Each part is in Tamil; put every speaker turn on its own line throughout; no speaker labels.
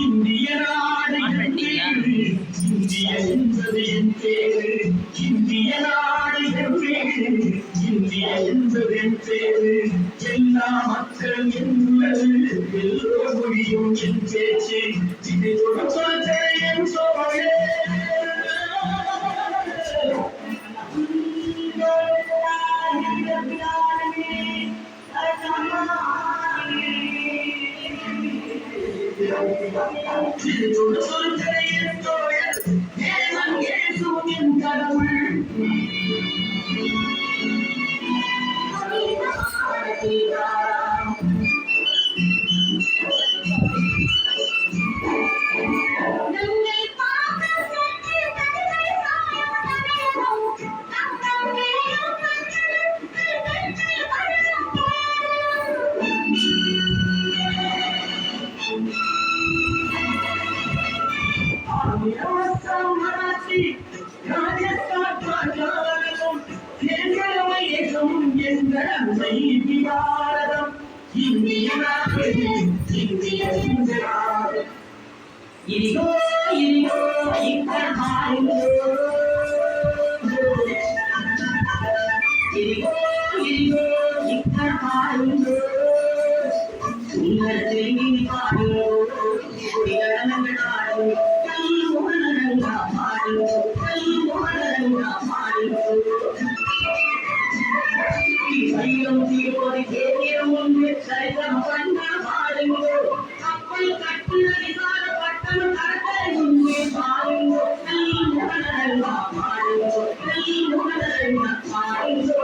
இந்திய நாடு இந்திய என்பது என் பேரு இந்திய நாடு இந்திய என்பது என் பேரு எல்லா மக்கள் என்பது எல்லோ முடியும் என் பேச்சு இதை சொல்ல என் சோழே பாரதம் இந்திய நாடு இந்திய நாடு இனிகோ இனிகோ இக்கர் பாருங்கோ இனிகோ இனிகோ இக்கர் பாருங்கோ உங்கள் திரும்பி பாருங்கோ குடிகளங்கள் பாருங்கோ கல்முகனங்கா பாருங்கோ கல்முகனங்கா பாருங்கோ ஐயம் தீர்ப்பது தேவியம் ஒன்று சரிதம் கண்ட பாருங்கோ கப்பல் கட்டுன விசார பட்டம் கடற்கரை முன்னே பாருங்கோ கல்முகனங்கா பாருங்கோ கல்முகனங்கா பாருங்கோ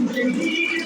Thank you.